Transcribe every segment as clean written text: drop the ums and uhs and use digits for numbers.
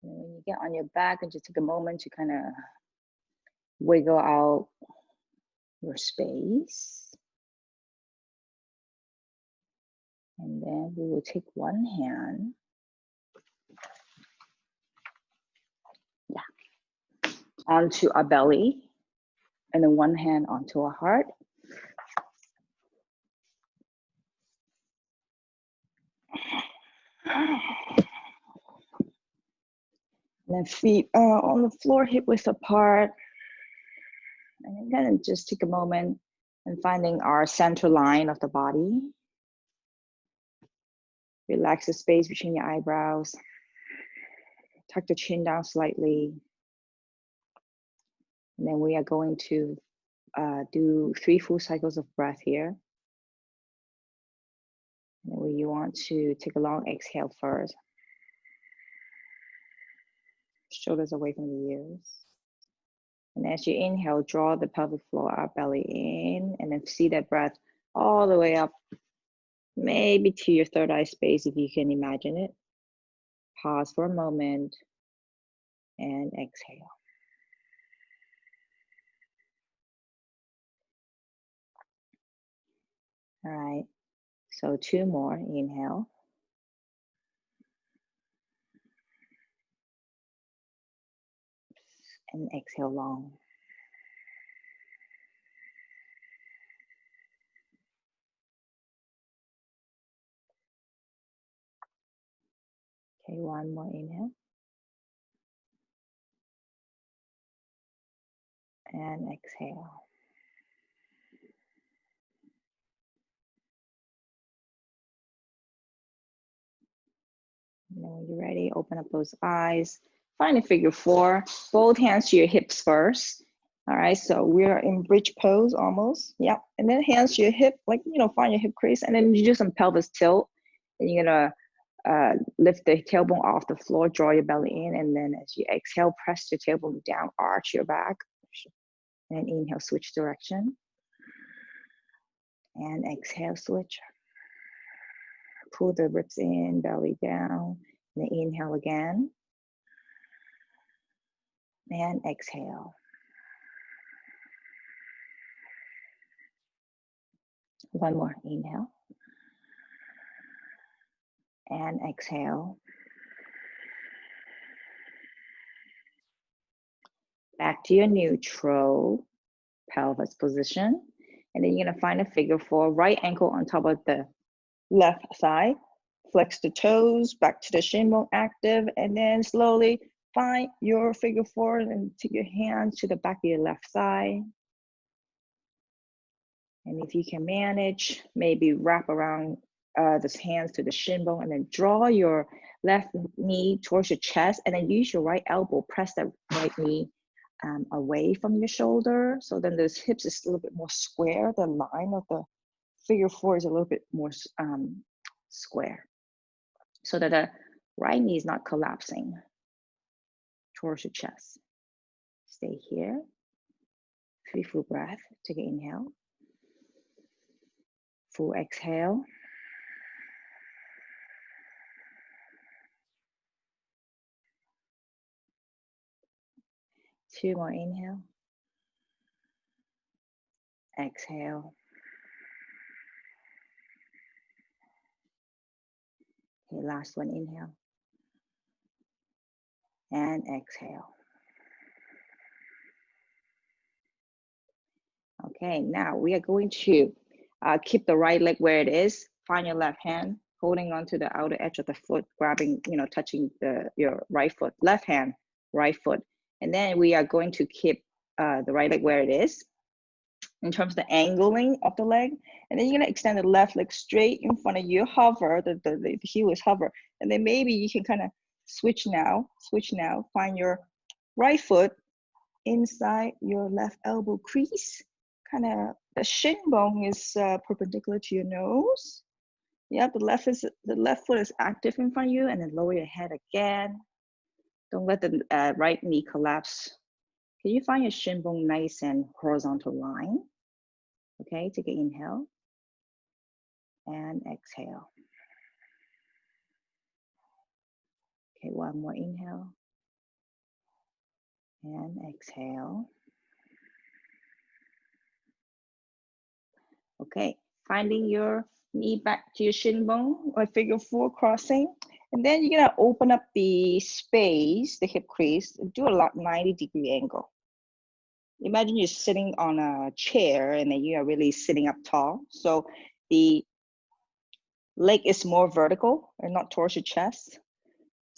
And when you get on your back, and just take a moment to kind of wiggle out your space. And then we will take one hand, onto our belly, and then one hand onto our heart. And then feet on the floor, hip width apart. And then just take a moment and finding our center line of the body. Relax the space between your eyebrows. Tuck the chin down slightly. And then we are going to do 3 full cycles of breath here. And you want to take a long exhale first. Shoulders away from the ears. And as you inhale, draw the pelvic floor up, belly in, and then see that breath all the way up, maybe to your third eye space if you can imagine it. Pause for a moment and exhale. All right, so 2 more, inhale. And exhale long. Okay, 1 more inhale. And exhale. And then when you're ready, open up those eyes. Find a figure 4, both hands to your hips first. All right, so we're in bridge pose almost. Yep, and then hands to your hip, like, find your hip crease, and then you do some pelvis tilt. And you're gonna lift the tailbone off the floor, draw your belly in, and then as you exhale, press your tailbone down, arch your back. And inhale, switch direction. And exhale, switch. Pull the ribs in, belly down. And then inhale again. And exhale. One more, inhale. And exhale. Back to your neutral pelvis position. And then you're gonna find a figure 4, right ankle on top of the left thigh. Flex the toes, back to the shin bone active, and then slowly find your figure 4 and take your hands to the back of your left thigh. And if you can manage, maybe wrap around the hands to the shin bone, and then draw your left knee towards your chest, and then use your right elbow, press that right knee away from your shoulder. So then those hips is a little bit more square. The line of the figure 4 is a little bit more square. So that the right knee is not collapsing towards your chest. Stay here. 3 full breath. Take an inhale. Full exhale. Two more inhale. Exhale. Okay, last one, inhale. And exhale. Okay, now we are going to keep the right leg where it is. Find your left hand, holding onto the outer edge of the foot, grabbing, touching your right foot, left hand, right foot. And then we are going to keep the right leg where it is in terms of the angling of the leg. And then you're gonna extend the left leg straight in front of you, hover, the heel is hover. And then maybe you can kind of switch now, find your right foot inside your left elbow crease. Kind of the shin bone is perpendicular to your nose. Yeah, the left foot is active in front of you, and then lower your head again. Don't let the right knee collapse. Can you find your shin bone nice and horizontal line? Okay, take an inhale and exhale. Okay, one more inhale And exhale. Okay, finding your knee back to your shin bone or figure four crossing. And then you're gonna open up the space, the hip crease, and do a 90-degree angle. Imagine you're sitting on a chair and then you are really sitting up tall. So the leg is more vertical and not towards your chest.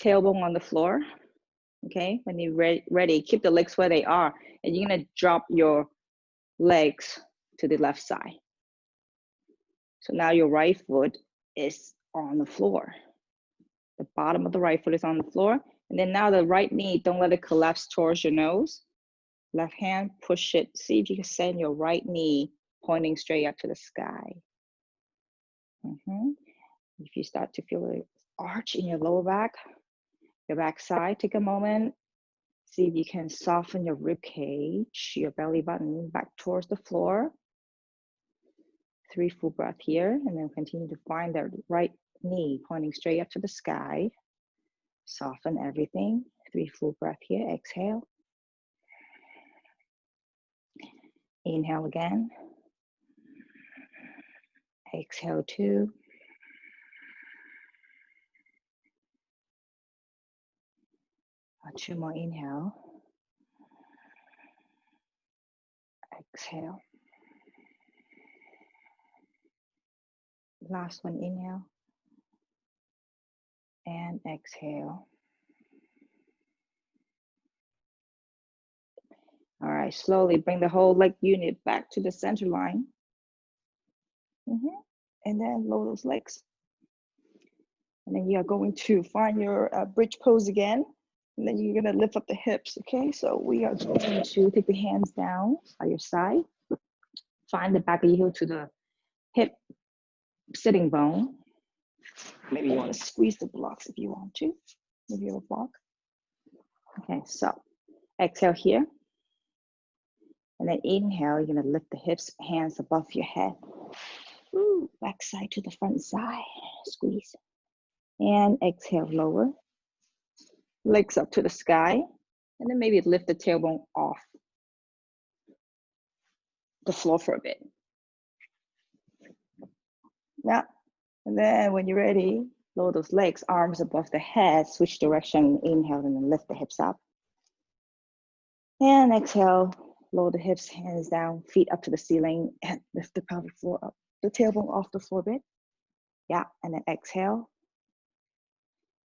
Tailbone on the floor. Okay, when you're ready, keep the legs where they are, and you're gonna drop your legs to the left side. So now your right foot is on the floor. The bottom of the right foot is on the floor. And then now the right knee, don't let it collapse towards your nose. Left hand, push it. See if you can send your right knee pointing straight up to the sky. If you start to feel an arch in your lower back, your back side, take a moment. See if you can soften your rib cage, your belly button back towards the floor. 3 full breath here, and then continue to find that right knee pointing straight up to the sky. Soften everything. 3 full breath here. Exhale. Inhale again. Exhale 2. Two more inhale. Exhale. Last one, inhale. And exhale. All right, slowly bring the whole leg unit back to the center line. And then lower those legs. And then you are going to find your bridge pose again. And then you're gonna lift up the hips, okay? So we are going to take the hands down by your side. Find the back of your heel to the hip sitting bone. Maybe you want to squeeze the blocks if you want to. Maybe you have a block. Okay, so exhale here. And then inhale, you're gonna lift the hips, hands above your head. Ooh, back side to the front side, squeeze. And exhale, lower. Legs up to the sky. And then maybe lift the tailbone off the floor for a bit. Yeah, and then when you're ready, lower those legs, arms above the head, switch direction, inhale, and then lift the hips up. And exhale, lower the hips, hands down, feet up to the ceiling, and lift the pelvic floor up, the tailbone off the floor a bit. Yeah, and then exhale,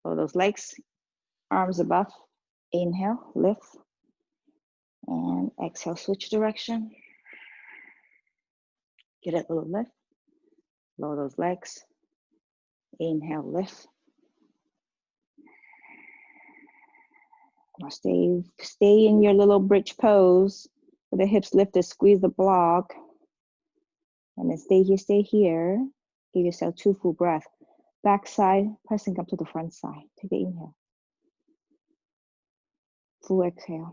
lower those legs, arms above, inhale, lift, and exhale, switch direction. Get a little lift, lower those legs, inhale, lift. Now stay in your little bridge pose with the hips lifted, squeeze the block. And then stay here. Give yourself 2 full breaths. Back side, pressing up to the front side. Take an inhale. Full exhale.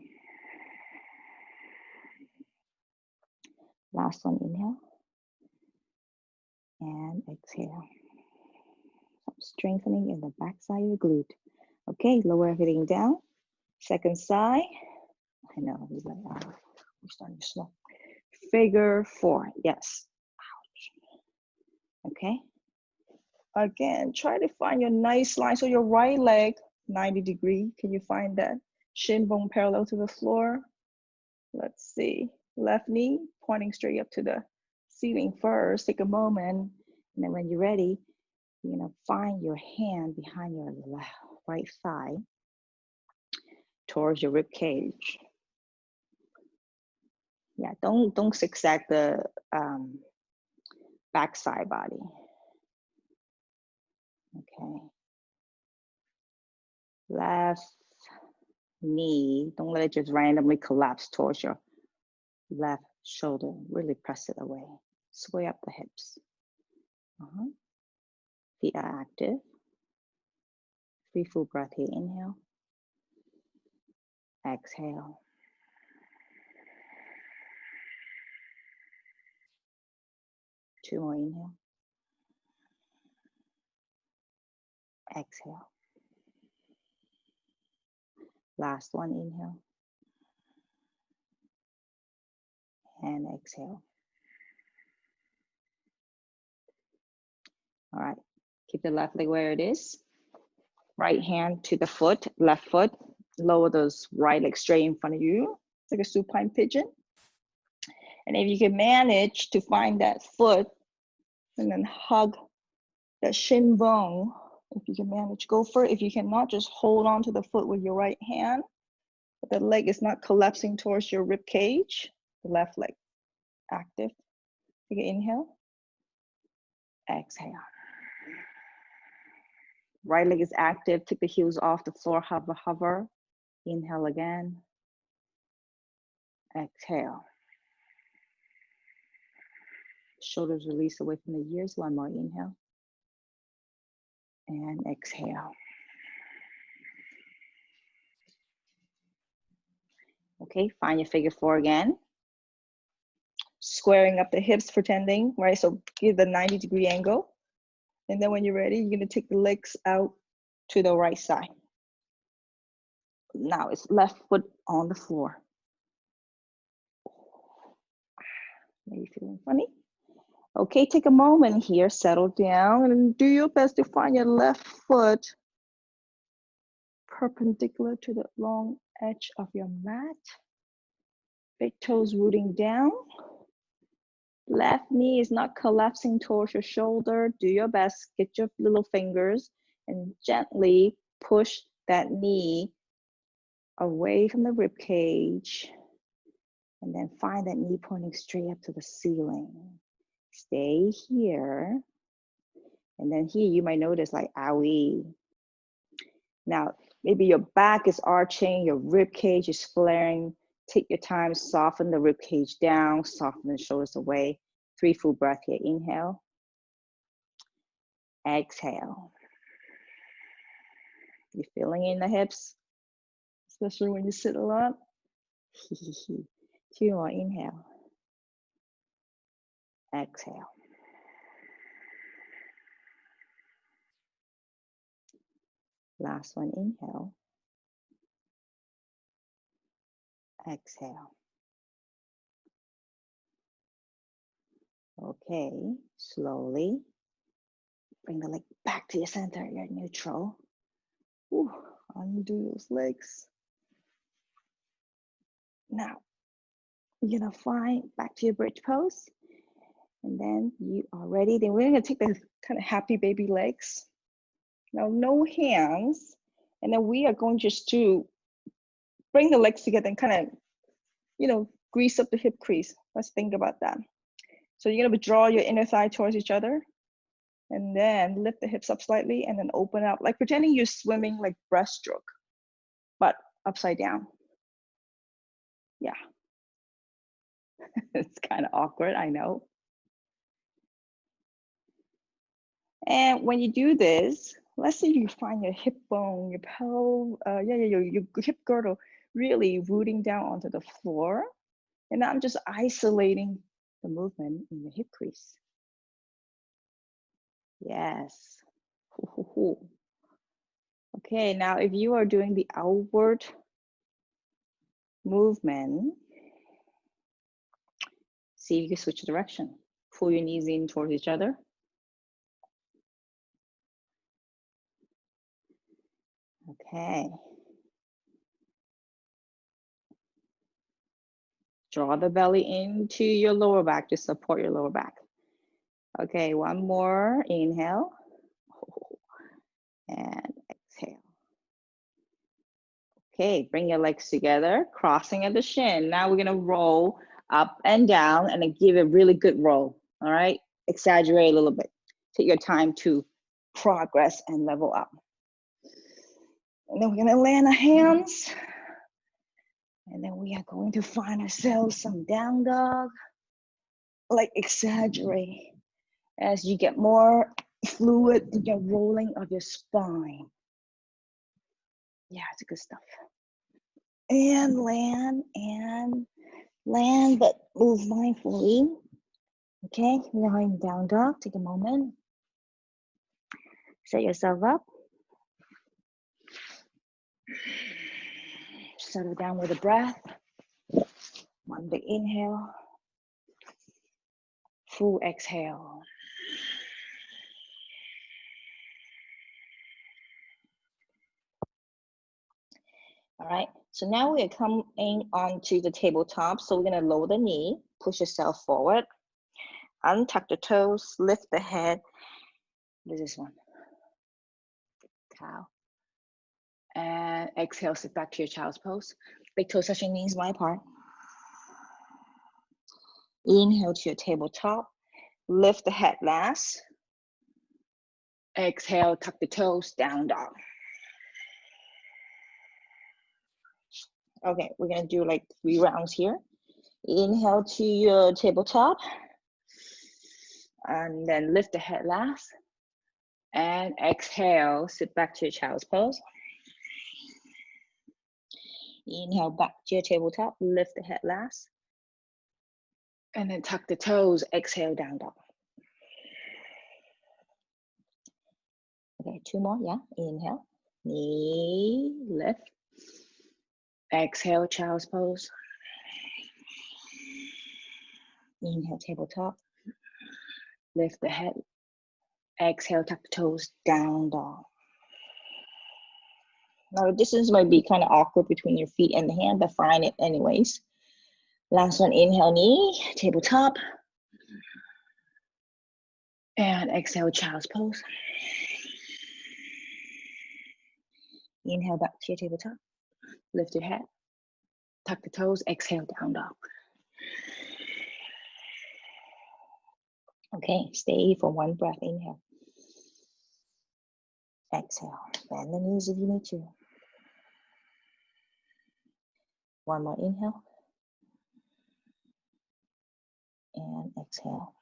Last one, inhale. And exhale. Strengthening in the back side of the glute. Okay, lower everything down. Second side. I know, he's like, we're starting to slow. Figure 4, yes. Ouch. Okay. Again, try to find your nice line. So your right leg, 90-degree. Can you find that shin bone parallel to the floor? Let's see. Left knee pointing straight up to the ceiling first. Take a moment. And then when you're ready, you're gonna find your hand behind your right thigh towards your rib cage. Yeah, don't zigzag the back side body. Okay. Left knee, don't let it just randomly collapse towards your left shoulder. Really press it away. Sway up the hips. Feet are active. 3 full breath here. Inhale. Exhale. Two more inhale. Exhale. Last one, inhale. and exhale. All right, keep the left leg where it is. Right hand to the foot, left foot. Lower those right leg straight in front of you. It's like a supine pigeon. And if you can manage to find that foot and then hug that shin bone, if you can manage, go for it. If you cannot, just hold on to the foot with your right hand. But the leg is not collapsing towards your rib cage. The left leg active. Take an inhale. Exhale. Right leg is active. Take the heels off the floor. Hover, hover. Inhale again. Exhale. Shoulders release away from the ears. One more inhale. And exhale. Okay, find your figure four again. Squaring up the hips, pretending, right? So give the 90-degree angle. And then when you're ready, you're gonna take the legs out to the right side. Now it's left foot on the floor. Maybe feeling funny. Okay, take a moment here, settle down, and do your best to find your left foot perpendicular to the long edge of your mat. Big toes rooting down. Left knee is not collapsing towards your shoulder. Do your best, get your little fingers and gently push that knee away from the rib cage. And then find that knee pointing straight up to the ceiling. Stay here. And then here you might notice like, owie. Now, maybe your back is arching, your rib cage is flaring. Take your time, soften the rib cage down, soften the shoulders away. 3 full breaths here. Inhale. Exhale. You feeling in the hips? Especially when you sit a lot. 2 more. Inhale. Exhale. Last one. Inhale. Exhale. Okay, slowly bring the leg back to your center. You're neutral. Ooh, undo those legs. Now, you're gonna find back to your bridge pose. And then you are ready. Then we're gonna take the kind of happy baby legs. Now, no hands. And then we are going just to bring the legs together and kind of, grease up the hip crease. Let's think about that. So you're gonna draw your inner thigh towards each other. And then lift the hips up slightly and then open up, like pretending you're swimming like breaststroke, but upside down. Yeah. It's kind of awkward, I know. And when you do this, let's say you find your hip bone, your hip girdle really rooting down onto the floor. And I'm just isolating the movement in your hip crease. Yes. Okay, now if you are doing the outward movement, see if you can switch direction. Pull your knees in towards each other. Okay. Draw the belly into your lower back to support your lower back. Okay, one more. Inhale. And exhale. Okay, bring your legs together, crossing at the shin. Now we're gonna roll up and down and then give a really good roll, all right? Exaggerate a little bit. Take your time to progress and level up. And then we're gonna land our hands. And then we are going to find ourselves some down dog. Like exaggerate as you get more fluid in your rolling of your spine. Yeah, it's good stuff. And land, but move mindfully. Okay, now in down dog, take a moment. Set yourself up. Settle down with a breath. One big inhale. full exhale. All right, so now we're coming onto the tabletop. So we're gonna lower the knee, push yourself forward, untuck the toes, lift the head. What is this one? Cow. And exhale, sit back to your child's pose. Big toes touching knees wide apart. Inhale to your tabletop. Lift the head last. Exhale, tuck the toes, down dog. Okay, we're gonna do like 3 rounds here. Inhale to your tabletop. And then lift the head last. And exhale, sit back to your child's pose. Inhale back to your tabletop, lift the head last. And then tuck the toes, exhale, down dog. Okay, 2 more, yeah. Inhale, knee, lift. Exhale, child's pose. Inhale, tabletop. Lift the head. Exhale, tuck the toes, down dog. Now the distance might be kind of awkward between your feet and the hand, but find it anyways. Last one, inhale, knee, tabletop. And exhale, child's pose. Inhale back to your tabletop. Lift your head. Tuck the toes, exhale, down dog. Okay, stay for 1 breath. Inhale. Exhale. Bend the knees if you need to. 1 more inhale. And exhale.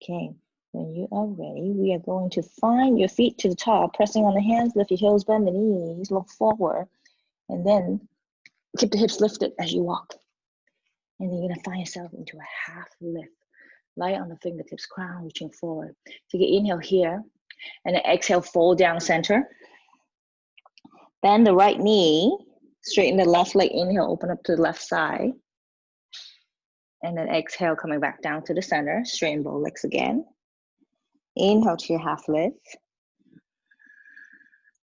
Okay, when you are ready, we are going to find your feet to the top, pressing on the hands, lift your heels, bend the knees, look forward, and then keep the hips lifted as you walk. And then you're gonna find yourself into a half lift. Light on the fingertips, crown reaching forward. Take an inhale here, and then exhale, fold down center. Bend the right knee, straighten the left leg, inhale, open up to the left side. And then exhale, coming back down to the center, straighten both legs again. Inhale to your half lift.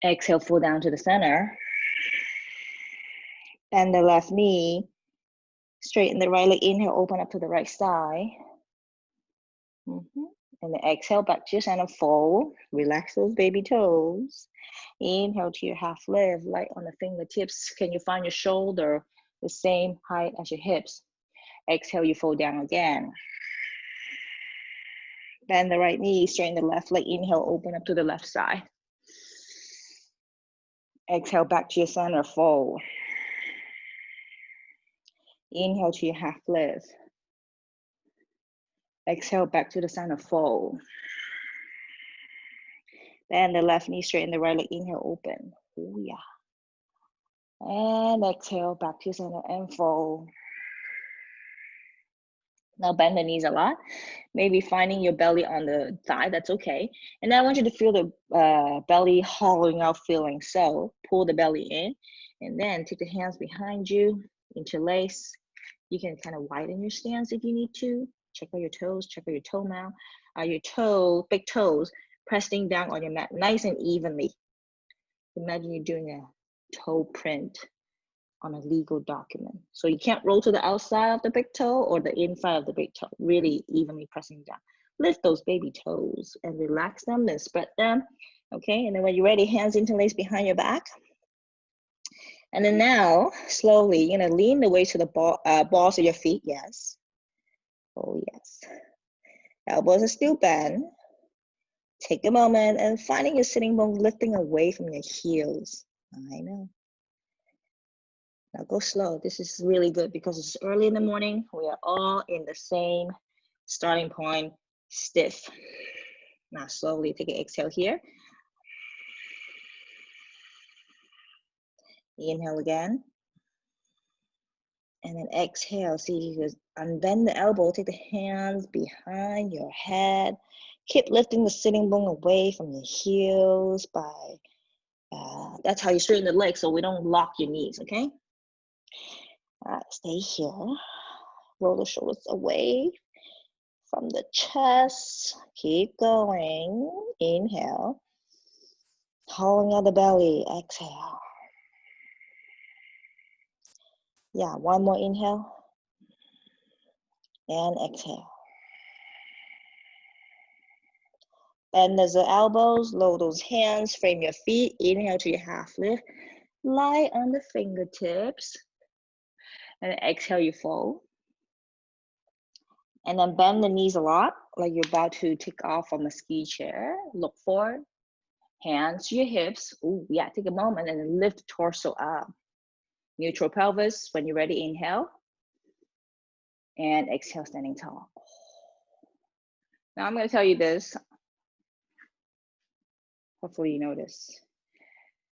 Exhale, fold down to the center. Bend the left knee, straighten the right leg, inhale, open up to the right side. And then exhale, back to your center, fold. Relax those baby toes. Inhale to your half lift, light on the fingertips. Can you find your shoulder the same height as your hips? Exhale, you fold down again. Bend the right knee, straighten the left leg, inhale, open up to the left side. Exhale, back to your center, fold. Inhale to your half lift. Exhale, back to the center, fold. Bend the left knee, straighten the right leg, inhale, open. Ooh, yeah. And exhale, back to your center and fold. Now bend the knees a lot, maybe finding your belly on the thigh, that's okay. And then I want you to feel the belly hollowing out feeling. So pull the belly in, and then take the hands behind you, interlace. You can kind of widen your stance if you need to. Check out your toes, check out your toe mount. Your big toes, pressing down on your mat nice and evenly. Imagine you're doing a toe print on a legal document. So you can't roll to the outside of the big toe or the inside of the big toe, really evenly pressing down. Lift those baby toes and relax them and spread them, okay? And then when you're ready, hands interlace behind your back. And then now, slowly, you're gonna lean the weight to the balls of your feet, yes. Oh, yes. Elbows are still bent. Take a moment and finding your sitting bone lifting away from your heels. I know. Now go slow. This is really good because it's early in the morning. We are all in the same starting point, stiff. Now slowly take an exhale here. Inhale again. And then exhale. See, you unbend the elbow, take the hands behind your head. Keep lifting the sitting bone away from your heels by That's how you straighten the legs so we don't lock your knees, okay? All right, stay here. Roll the shoulders away from the chest. Keep going. Inhale. Holding out the belly. Exhale. Yeah, one more inhale. And exhale. Bend the elbows, lower those hands, frame your feet. Inhale to your half lift. Lie on the fingertips. And exhale, you fold. And then bend the knees a lot, like you're about to take off from a ski chair. Look forward. Hands to your hips. Ooh, yeah, take a moment and then lift the torso up. Neutral pelvis. When you're ready, inhale. And exhale, standing tall. Now I'm going to tell you this. Hopefully you know this.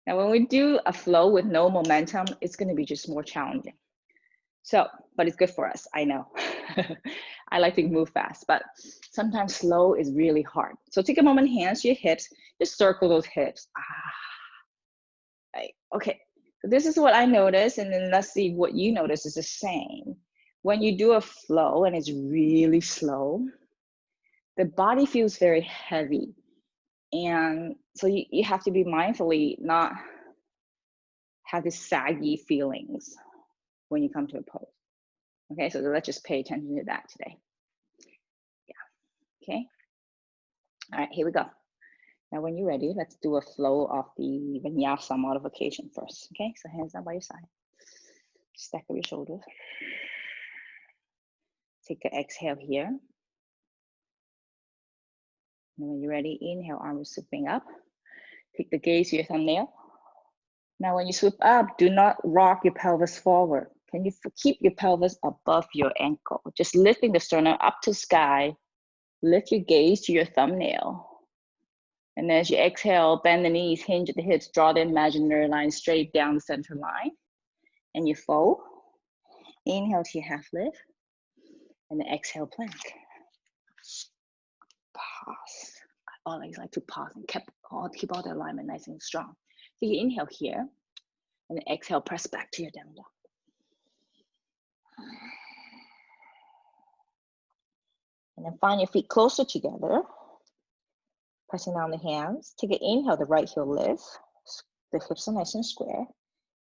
Now when we do a flow with no momentum, it's going to be just more challenging. So, but it's good for us, I know. I like to move fast, but sometimes slow is really hard. So take a moment, hands to your hips, just circle those hips. Right. Okay, so this is what I noticed, and then let's see what you notice is the same. When you do a flow and it's really slow, the body feels very heavy. And so you have to be mindfully not have these saggy feelings when you come to a pose. Okay, so let's just pay attention to that today. Yeah, okay. All right, here we go. Now when you're ready, let's do a flow of the vinyasa modification first. Okay, so hands down by your side. Stack up your shoulders. Take an exhale here. And when you're ready, inhale, arms swooping up. Take the gaze to your thumbnail. Now when you swoop up, do not rock your pelvis forward. Can you keep your pelvis above your ankle? Just lifting the sternum up to sky. Lift your gaze to your thumbnail. And as you exhale, bend the knees, hinge at the hips, draw the imaginary line straight down the center line. And you fold. Inhale to your half lift. And then exhale, plank. Pause. I always like to pause and keep all the alignment nice and strong. So you inhale here. And then exhale, press back to your down dog. And then find your feet closer together. Pressing down the hands. Take an inhale, the right heel lifts. The hips are nice and square.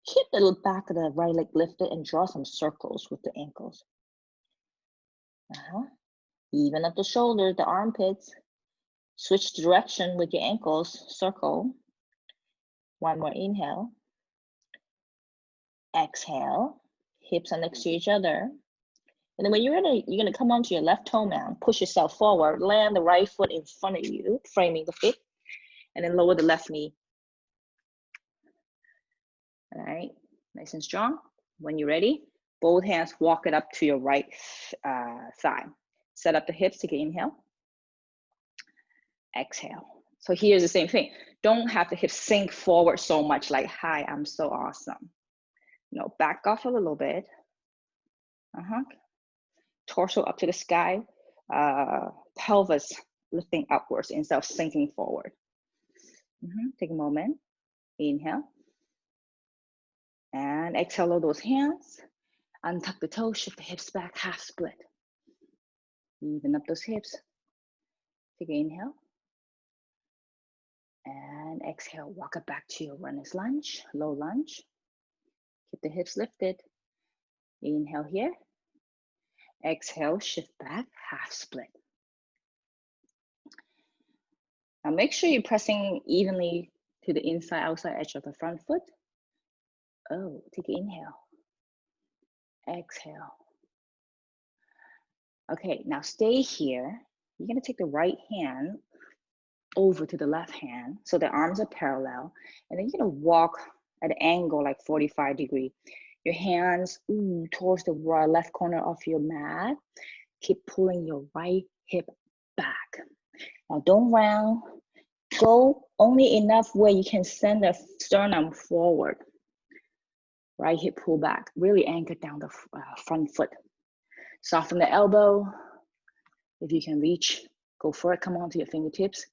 Keep the back of the right leg lifted and draw some circles with the ankles. Even up the shoulders, the armpits. Switch direction with your ankles, circle. One more inhale. Exhale. Hips are next to each other. And then when you're ready, you're going to come onto your left toe mound, push yourself forward, land the right foot in front of you, framing the feet, and then lower the left knee. All right, nice and strong. When you're ready, both hands walk it up to your right side. Set up the hips, take an inhale. Exhale. So here's the same thing. Don't have the hips sink forward so much like, hi, I'm so awesome. No, back off a little bit. Torso up to the sky, pelvis lifting upwards instead of sinking forward. Take a moment, inhale. And exhale, lower those hands. Untuck the toes, shift the hips back, half split. Even up those hips. Take an inhale. And exhale, walk it back to your runner's lunge, low lunge. Keep the hips lifted. Inhale here. Exhale, shift back, half split. Now make sure you're pressing evenly to the inside, outside edge of the front foot. Oh, take an inhale. Exhale. Okay, now stay here. You're gonna take the right hand over to the left hand, so the arms are parallel, and then you're gonna walk at an angle like 45 degrees. Your hands towards the left corner of your mat. Keep pulling your right hip back. Now don't round. Go only enough where you can send the sternum forward. Right hip pull back. Really anchor down the front foot. Soften the elbow. If you can reach, go for it. Come on to your fingertips.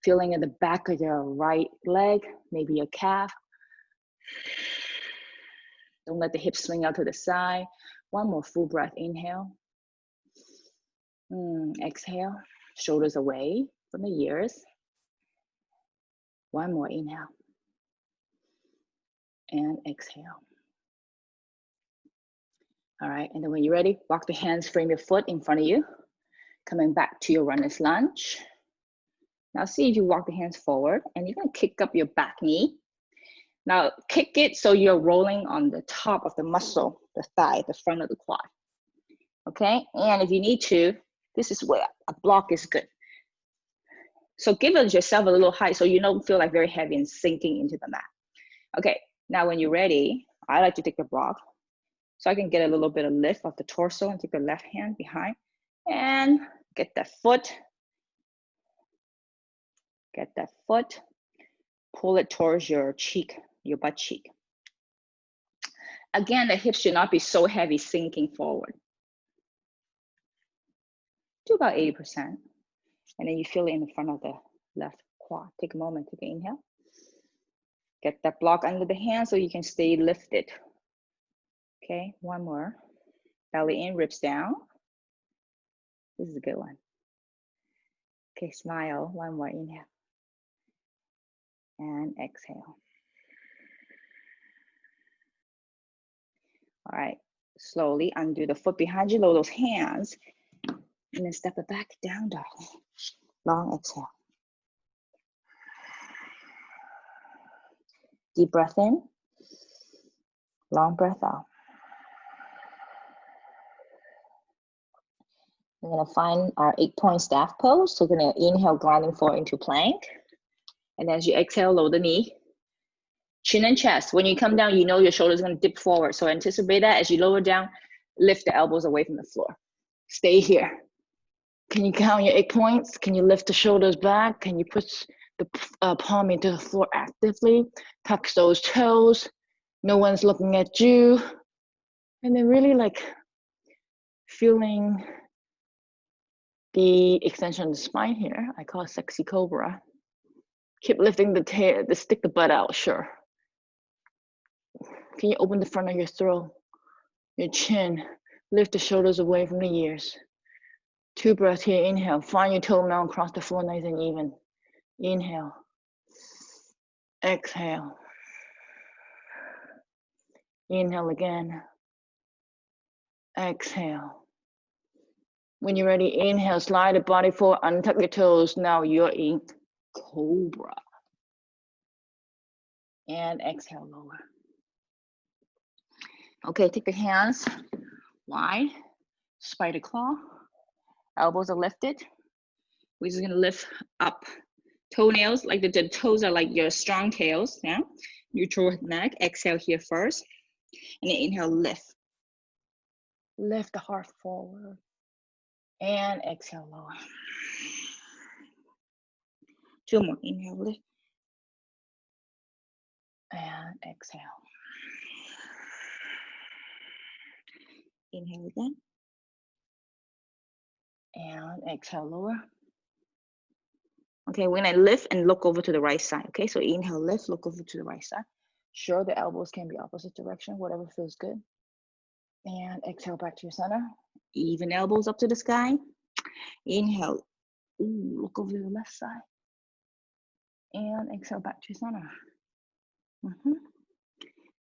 Feeling in the back of your right leg, maybe your calf. Don't let the hips swing out to the side. One more full breath, inhale. Exhale, shoulders away from the ears. One more inhale. And exhale. All right, and then when you're ready, walk the hands, frame your foot in front of you. Coming back to your runner's lunge. Now see if you walk the hands forward and you're gonna kick up your back knee. Now kick it so you're rolling on the top of the muscle, the thigh, the front of the quad. Okay, and if you need to, this is where a block is good. So give yourself a little height so you don't feel like very heavy and sinking into the mat. Okay, now when you're ready, I like to take the block so I can get a little bit of lift of the torso and take the left hand behind and get that foot. Get that foot, pull it towards your cheek, your butt cheek. Again, the hips should not be so heavy sinking forward. Do about 80%. And then you feel it in the front of the left quad. Take a moment, take an inhale. Get that block under the hand so you can stay lifted. Okay, one more. Belly in, ribs down. This is a good one. Okay, smile, one more inhale. And exhale. All right, slowly undo the foot behind you, lower those hands, and then step it back, down dog. Long exhale. Deep breath in, long breath out. We're gonna find our 8-point staff pose. So we're gonna inhale, grounding forward into plank. And as you exhale, lower the knee. Chin and chest. When you come down, you know your shoulders are gonna dip forward. So anticipate that as you lower down, lift the elbows away from the floor. Stay here. Can you count your 8 points? Can you lift the shoulders back? Can you push the palm into the floor actively? Tuck those toes. No one's looking at you. And then really like feeling the extension of the spine here. I call it sexy Cobra. Keep lifting the tail, stick the butt out, sure. Can you open the front of your throat, your chin, lift the shoulders away from the ears. 2 breaths here, inhale. Find your toe mound, cross the floor nice and even. Inhale. Exhale. Inhale again. Exhale. When you're ready, inhale, slide the body forward, untuck your toes. Now you're in Cobra. And exhale, lower. Okay, take the hands wide, spider claw. Elbows are lifted. We're just gonna lift up. Toenails, like the toes are like your strong tails now. Neutral neck, exhale here first. And then inhale, lift. Lift the heart forward. And exhale, lower. 2 more, inhale, lift. And exhale. Inhale again. And exhale, lower. Okay, we're gonna lift and look over to the right side. Okay, so inhale, lift, look over to the right side. Sure, the elbows can be opposite direction, whatever feels good. And exhale back to your center. Even elbows up to the sky. Inhale, ooh, look over to the left side. And exhale back to your center.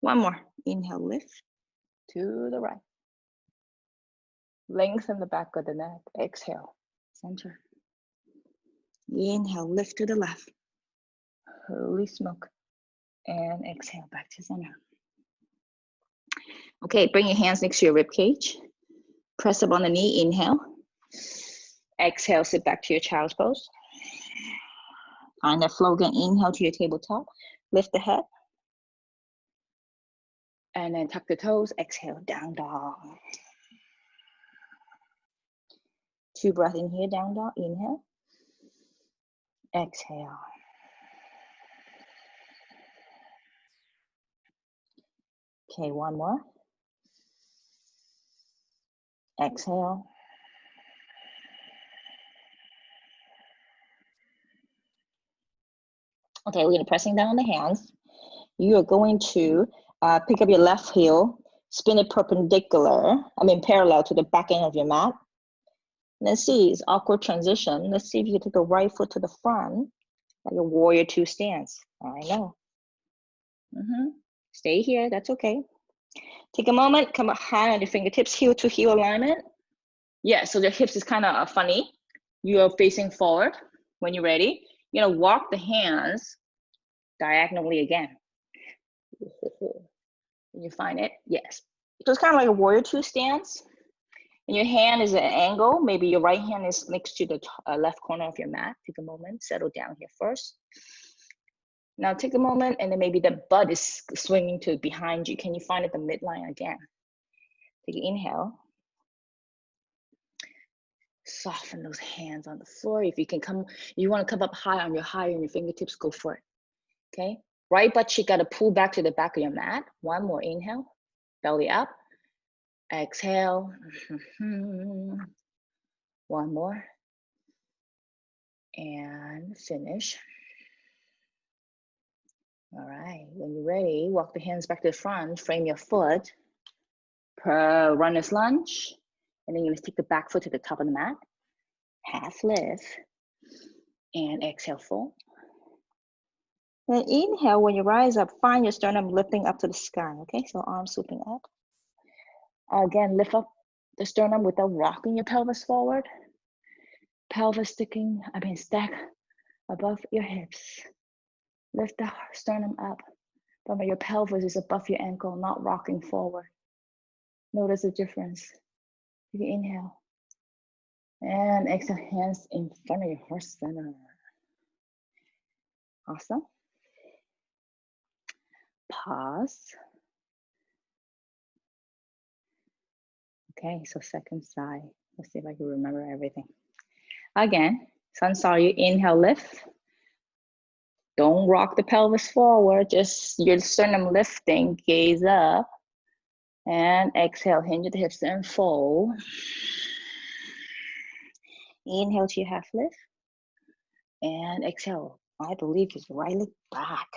One more, inhale, lift to the right. Lengthen the back of the neck, exhale, center. Inhale, lift to the left. Holy smoke. And exhale back to center. Okay, bring your hands next to your rib cage. Press up on the knee, inhale. Exhale, sit back to your child's pose. Find that flow again, inhale to your tabletop. Lift the head. And then tuck the toes, exhale, down dog. 2 breaths in here, down dog, inhale. Exhale. Okay, one more. Exhale. Okay, we're gonna pressing down on the hands. You are going to pick up your left heel, spin it parallel to the back end of your mat. And then see, it's awkward transition. Let's see if you can take the right foot to the front, like a warrior two stance. I know. Stay here, that's okay. Take a moment, come up high on your fingertips, heel to heel alignment. Yeah, so the hips is kind of funny. You are facing forward. When you're ready, you're gonna walk the hands diagonally again. Can you find it? Yes. So it's kind of like a warrior two stance. And your hand is at an angle. Maybe your right hand is next to the left corner of your mat. Take a moment, settle down here first. Now take a moment, and then maybe the butt is swinging to behind you. Can you find it the midline again? Take an inhale. Soften those hands on the floor. If you can come, you want to come up high on your fingertips, go for it. Okay. Right butt cheek got to pull back to the back of your mat. One more inhale, belly up. Exhale. One more. And finish. All right. When you're ready, walk the hands back to the front, frame your foot. Runner's lunge. And then you're going to take the back foot to the top of the mat. Half lift. And exhale, full. Then inhale, when you rise up, find your sternum lifting up to the sky, okay? So arms swooping up. Again, lift up the sternum without rocking your pelvis forward. Pelvis stack above your hips. Lift the sternum up, but your pelvis is above your ankle, not rocking forward. Notice the difference. You can inhale. And exhale, hands in front of your heart center. Awesome. Pause. Okay, so second side. Let's see if I can remember everything. Again, sun saw you inhale, lift. Don't rock the pelvis forward, just your sternum lifting, gaze up. And exhale, hinge the hips and fold. Inhale to your half lift. And exhale, I believe it's right leg back.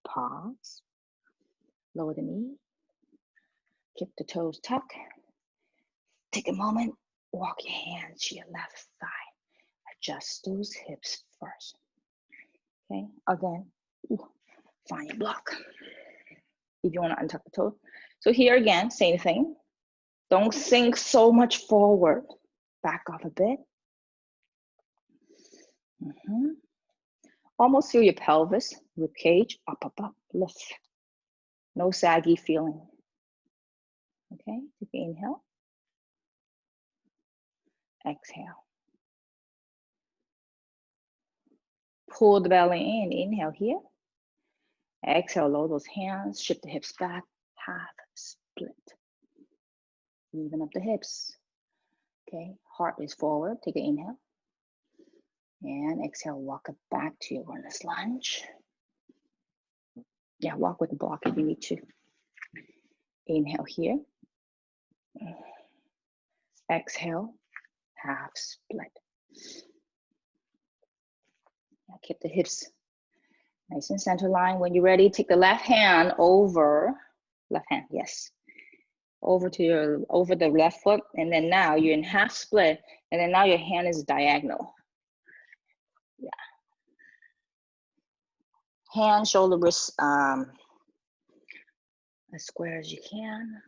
Pause. Lower the knee. Keep the toes tucked. Take a moment, walk your hands to your left side. Adjust those hips first. Okay, again, find your block. If you want to untuck the toe. So here again, same thing. Don't sink so much forward. Back off a bit. Almost feel your pelvis, rib cage, up, lift. No saggy feeling. Okay, take an inhale. Exhale. Pull the belly in, inhale here. Exhale, lower those hands, shift the hips back, half split. Even up the hips. Okay, heart is forward, take an inhale. And exhale, walk it back to your runner's lunge. Yeah, walk with the block if you need to. Inhale here. Exhale, half split. Now keep the hips nice and center line. When you're ready, take the left hand over, left hand, yes. Over the left foot, and then now you're in half split, and then now your hand is diagonal. Yeah. Hand, shoulder, wrist, as square as you can.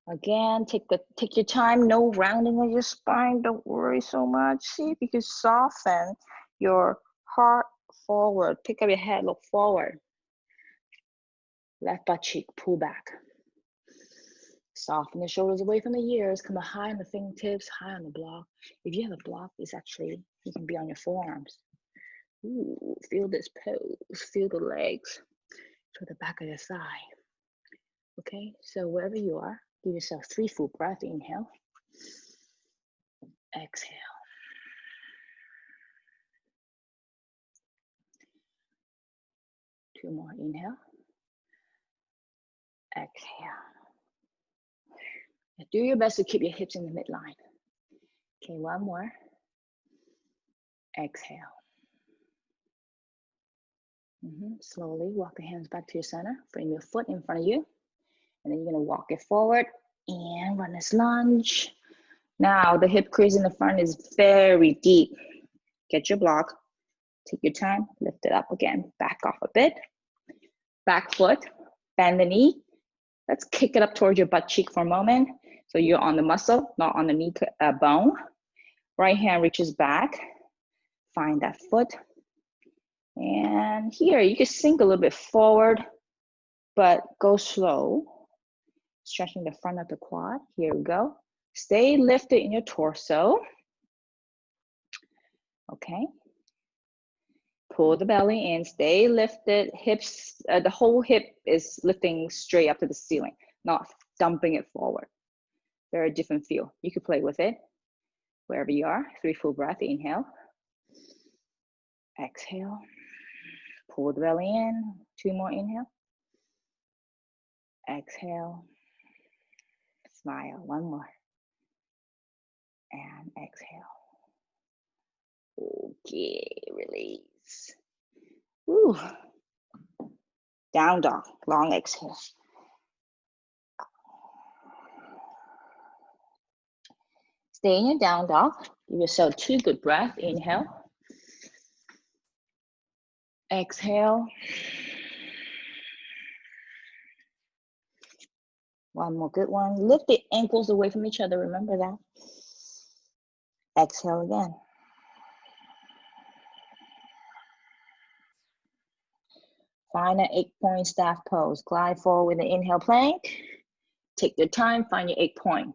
Again, take your time, no rounding of your spine, don't worry so much. See if you can soften your heart forward, pick up your head, look forward. Left butt cheek, pull back. Soften the shoulders away from the ears, come high on the fingertips, high on the block. If you have a block, it's actually, you can be on your forearms. Ooh, feel this pose, feel the legs to the back of your thigh. Okay, so wherever you are, give yourself 3 full breaths. Inhale, exhale. Two more, inhale, exhale. Now do your best to keep your hips in the midline. Okay, one more, exhale. Slowly walk the hands back to your center. Frame your foot in front of you. And then you're gonna walk it forward and run this lunge. Now the hip crease in the front is very deep. Get your block, take your time, lift it up again, back off a bit. Back foot, bend the knee. Let's kick it up towards your butt cheek for a moment. So you're on the muscle, not on the knee bone. Right hand reaches back. Find that foot. And here, you can sink a little bit forward, but go slow. Stretching the front of the quad. Here we go. Stay lifted in your torso. Okay. Pull the belly in, stay lifted. Hips, the whole hip is lifting straight up to the ceiling, not dumping it forward. Very different feel. You can play with it wherever you are. 3 full breath, inhale. Exhale. Pull the belly in. 2 more, inhale. Exhale. Smile, 1 more. And exhale. Okay, release. Ooh. Down dog, long exhale. Stay in your down dog. Give yourself 2 good breaths. Inhale. Exhale. 1 more good one. Lift the ankles away from each other. Remember that. Exhale again. Find an 8-point staff pose. Glide forward with an inhale plank. Take your time. Find your 8-point.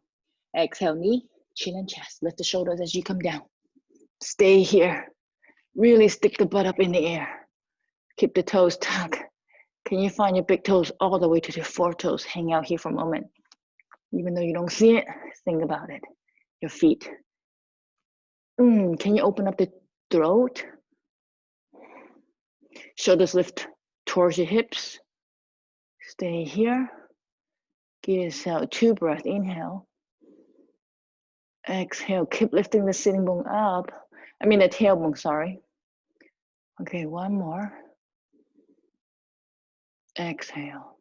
Exhale, knee, chin, and chest. Lift the shoulders as you come down. Stay here. Really stick the butt up in the air. Keep the toes tucked. Can you find your big toes all the way to your foretoes? Hang out here for a moment. Even though you don't see it, think about it. Your feet. Can you open up the throat? Shoulders lift towards your hips. Stay here. Give yourself 2 breaths. Inhale. Exhale. Keep lifting the sitting bone up. The tailbone, sorry. Okay, 1 more. Exhale.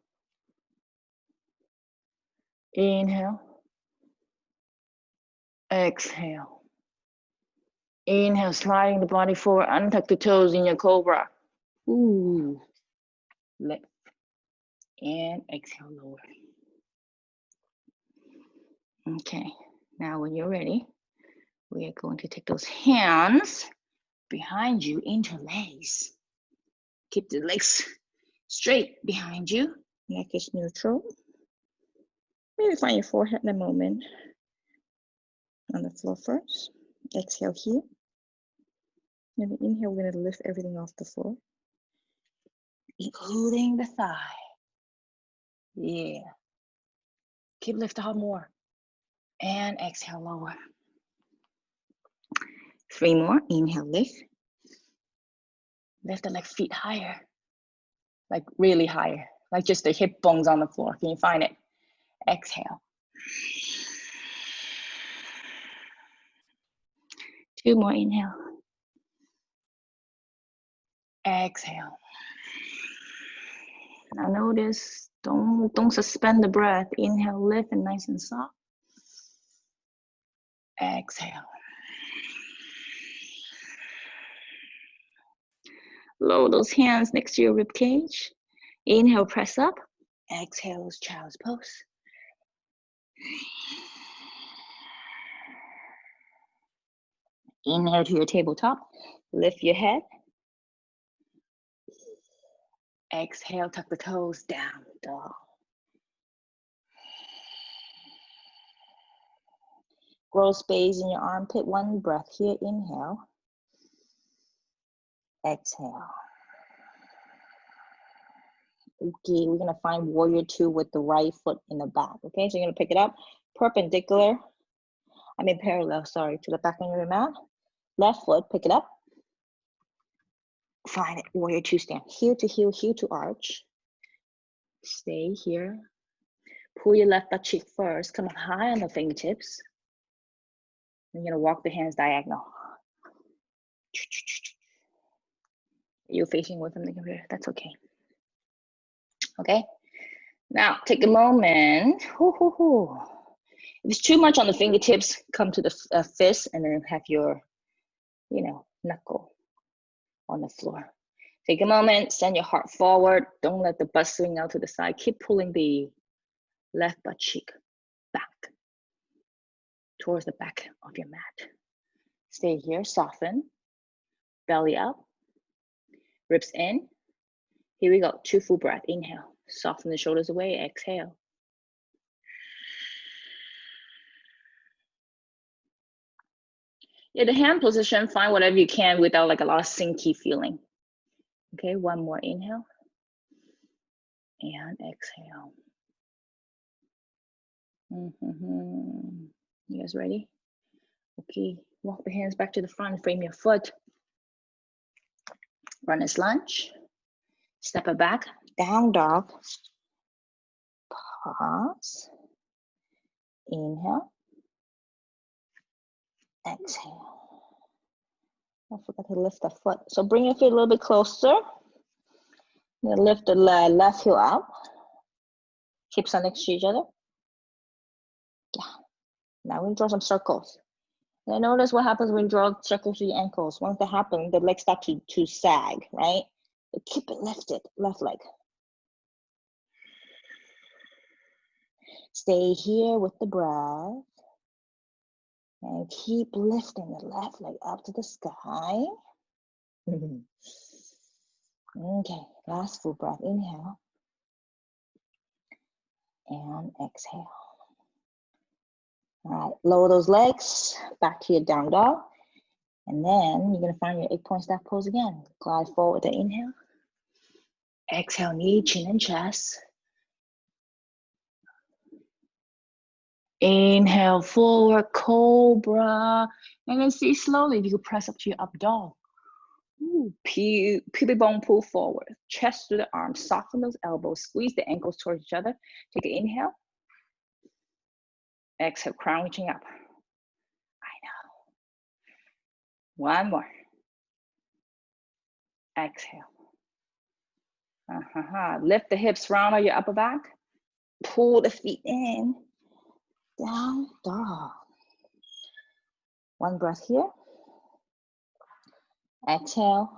Inhale. Exhale. Inhale, sliding the body forward. Untuck the toes in your Cobra. Ooh. Lift. And exhale, lower. Okay, now when you're ready, we are going to take those hands behind you, interlace. Keep the legs straight behind you. Neck is neutral. Maybe find your forehead in a moment. On the floor first. Exhale here. And inhale, we're going to lift everything off the floor, including the thigh. Yeah. Keep lifting out more. And exhale, lower. 3 more. Inhale, lift. Lift the leg feet higher. Like really higher. Like just the hip bones on the floor. Can you find it? Exhale. 2 more. Inhale. Exhale. Now notice, don't suspend the breath. Inhale, lift and nice and soft. Exhale. Lower those hands next to your rib cage. Inhale, press up. Exhale, child's pose. Inhale to your tabletop. Lift your head. Exhale, tuck the toes down, dog. Grow space in your armpit. 1 breath here. Inhale. Exhale. Okay, we're gonna find warrior 2 with the right foot in the back. Okay, so you're gonna pick it up parallel, to the back of your mat. Left foot, pick it up. Find it, warrior 2 stand. Heel to heel, heel to arch. Stay here. Pull your left butt cheek first. Come up high on the fingertips. You're gonna walk the hands diagonal. You're facing away from the computer. That's okay. Okay. Now take a moment. If it's too much on the fingertips, come to the fist and then have your, knuckle on the floor. Take a moment, send your heart forward. Don't let the butt swing out to the side. Keep pulling the left butt cheek back towards the back of your mat. Stay here, soften, belly up, ribs in. Here we go, 2 full breath. Inhale, soften the shoulders away, exhale. Yeah, the hand position, find whatever you can without like a lot of sinky feeling. Okay, 1 more inhale and exhale. You guys ready? Okay, walk the hands back to the front, frame your foot. Runner's lunge. Step it back, down dog. Pause. Inhale. Exhale. I forgot to lift the foot. So bring your feet a little bit closer. Then lift the left heel up. Hips are next to each other. Yeah. Now we draw some circles. And notice what happens when you draw circles to your ankles. Once that happens, the legs start to sag, right? So keep it lifted, left leg. Stay here with the breath. And keep lifting the left leg up to the sky. Okay, last full breath. Inhale. And exhale. All right, lower those legs back to your down dog. And then you're gonna find your 8-point stack pose again. Glide forward to inhale. Exhale, knee, chin, and chest. Inhale, forward, Cobra. And then see slowly if you could press up to your up dog. Pubic bone pull forward. Chest to the arms, soften those elbows, squeeze the ankles towards each other. Take an inhale. Exhale, crown reaching up. I know. 1 more. Exhale. Lift the hips, round on your upper back. Pull the feet in. Down dog. 1 breath here. Exhale.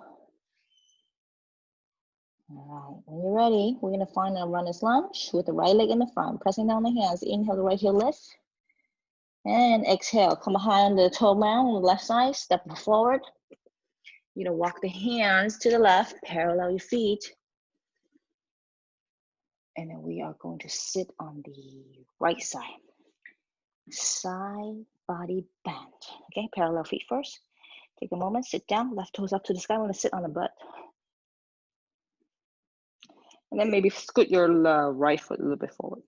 All right, when you're ready, we're gonna find a runner's lunge with the right leg in the front, pressing down the hands. Inhale, the right heel lift. And exhale, come behind the toe mound on the left side, step forward. Walk the hands to the left, parallel your feet. And then we are going to sit on the right side. Side body bend. Okay, parallel feet first. Take a moment, sit down, left toes up to the sky. I want to sit on the butt. And then maybe scoot your right foot a little bit forward.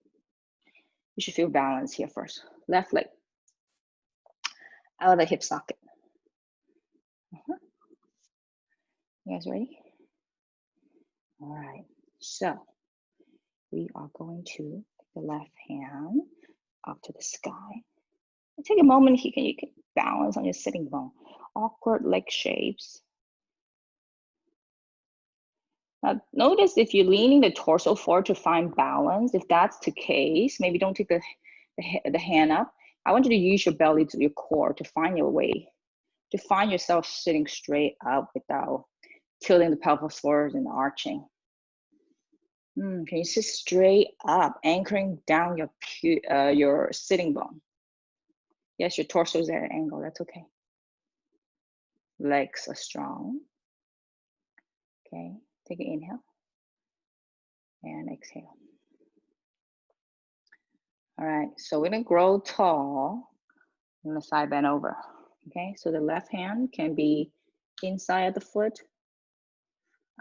You should feel balance here first. Left leg out of the hip socket. You guys ready? All right, so we are going to take the left hand up to the sky. And take a moment, you can balance on your sitting bone. Awkward leg shapes. Now, notice if you're leaning the torso forward to find balance, if that's the case, maybe don't take the hand up. I want you to use your belly to your core to find your way, to find yourself sitting straight up without tilting the pelvis forward and arching. Can you sit straight up, anchoring down your sitting bone? Yes, your torso is at an angle, that's okay. Legs are strong. Okay, take an inhale and exhale. All right, so we're gonna grow tall. I'm gonna side bend over. Okay, so the left hand can be inside of the foot,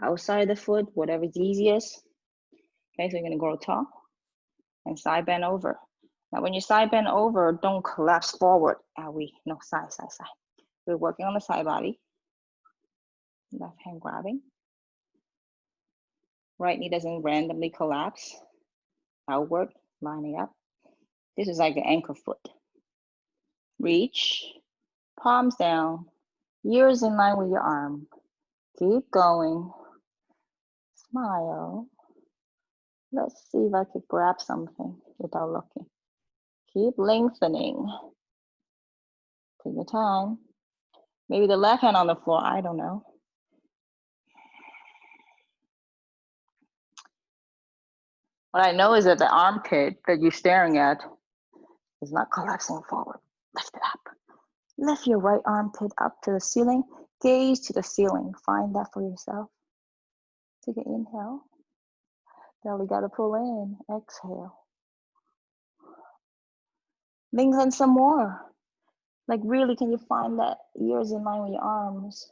outside the foot, whatever's easiest. Okay, so you're gonna grow tall and side bend over. Now, when you side bend over, don't collapse forward. No, side, side, side. We're working on the side body. Left hand grabbing. Right knee doesn't randomly collapse. Outward, lining up. This is like the anchor foot. Reach, palms down, ears in line with your arm. Keep going. Smile. Let's see if I could grab something without looking. Keep lengthening. Take your time. Maybe the left hand on the floor, I don't know. What I know is that the armpit that you're staring at is not collapsing forward. Lift it up. Lift your right armpit up to the ceiling. Gaze to the ceiling. Find that for yourself. Take an inhale. Belly gotta pull in. Exhale. Lengthen some more. Like really, can you find that ears in line with your arms?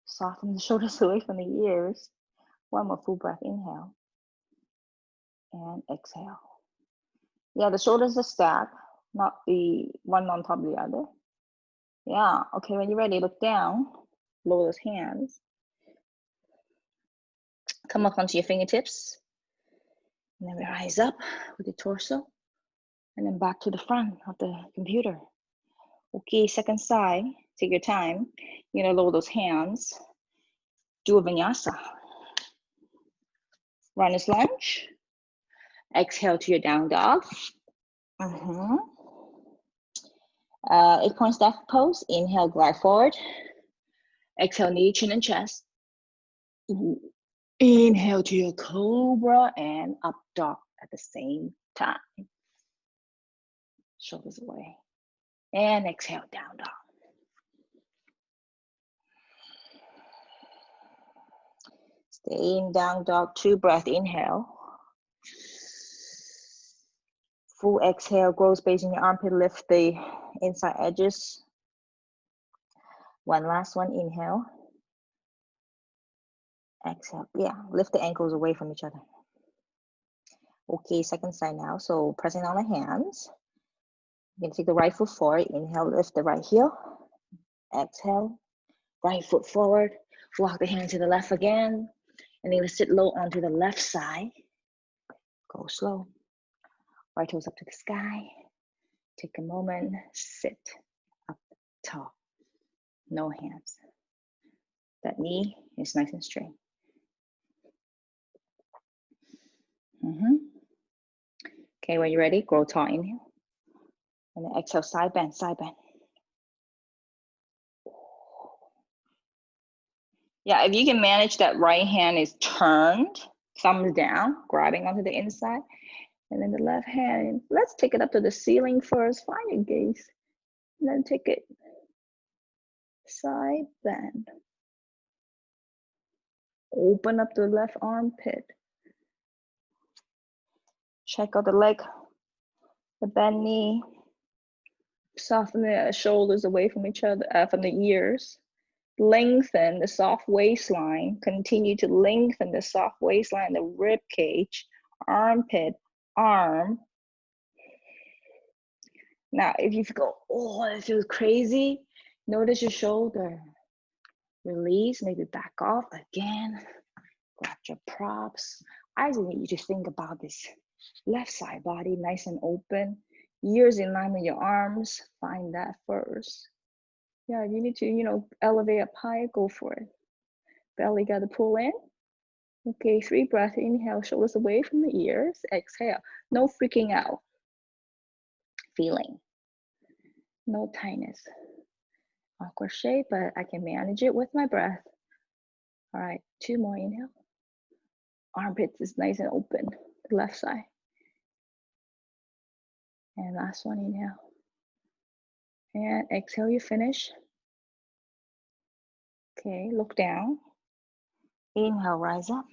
Soften the shoulders away from the ears. One more full breath. Inhale. And exhale. Yeah, the shoulders are stacked, not the one on top of the other. Yeah, okay, when you're ready, look down. Lower those hands. Come up onto your fingertips. And then we rise up with the torso. And then back to the front of the computer. Okay, second side, take your time. You're gonna lower those hands. Do a vinyasa. Runner's lunge. Exhale to your down dog. 8-point staff pose. Inhale, glide forward. Exhale, knee, chin, and chest. Inhale to your cobra and up dog at the same time. Shoulders away. And exhale, down dog. Stay in down dog, 2 breath, inhale. Full exhale, grow space in your armpit, lift the inside edges. One last one, inhale. Exhale, yeah, lift the ankles away from each other. Okay, second side now, so pressing on the hands. You can take the right foot forward, inhale, lift the right heel. Exhale, right foot forward, walk the hand to the left again, and then sit low onto the left side. Go slow. Right toes up to the sky. Take a moment, sit up tall. No hands. That knee is nice and straight. Okay, when you're ready, grow tall, inhale. And then exhale, side bend, side bend. Yeah, if you can manage that right hand is turned, thumbs down, grabbing onto the inside. And then the left hand, let's take it up to the ceiling first. Find your gaze. And then take it side bend. Open up the left armpit. Check out the leg, the bent knee. Soften the shoulders away from each other, from the ears. Lengthen the soft waistline. Continue to lengthen the soft waistline, the rib cage, armpit, arm. Now, if you go, oh, it feels crazy, notice your shoulder. Release, maybe back off again. Grab your props. I just need you to think about this left side body, nice and open. Ears in line with your arms. Find that first. Yeah, you need to, elevate up high, go for it. Belly got to pull in. Okay, 3 breaths. Inhale, shoulders away from the ears. Exhale. No freaking out. Feeling. No tightness. Awkward shape, but I can manage it with my breath. All right, 2 more. Inhale. Armpits is nice and open. The left side. And last one, inhale. And exhale, you finish. Okay, look down. Inhale, rise up.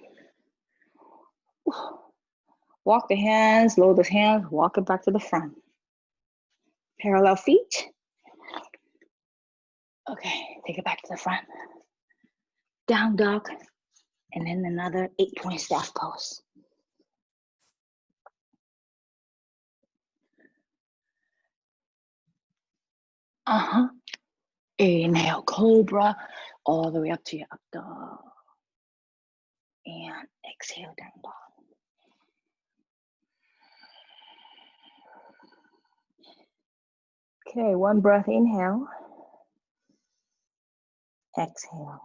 Walk the hands, lower the hands, walk it back to the front. Parallel feet. Okay, take it back to the front. Down dog. And then another 8-point staff pose. Inhale, Cobra, all the way up to your up dog. And exhale, down dog. Okay, 1 breath, inhale. Exhale.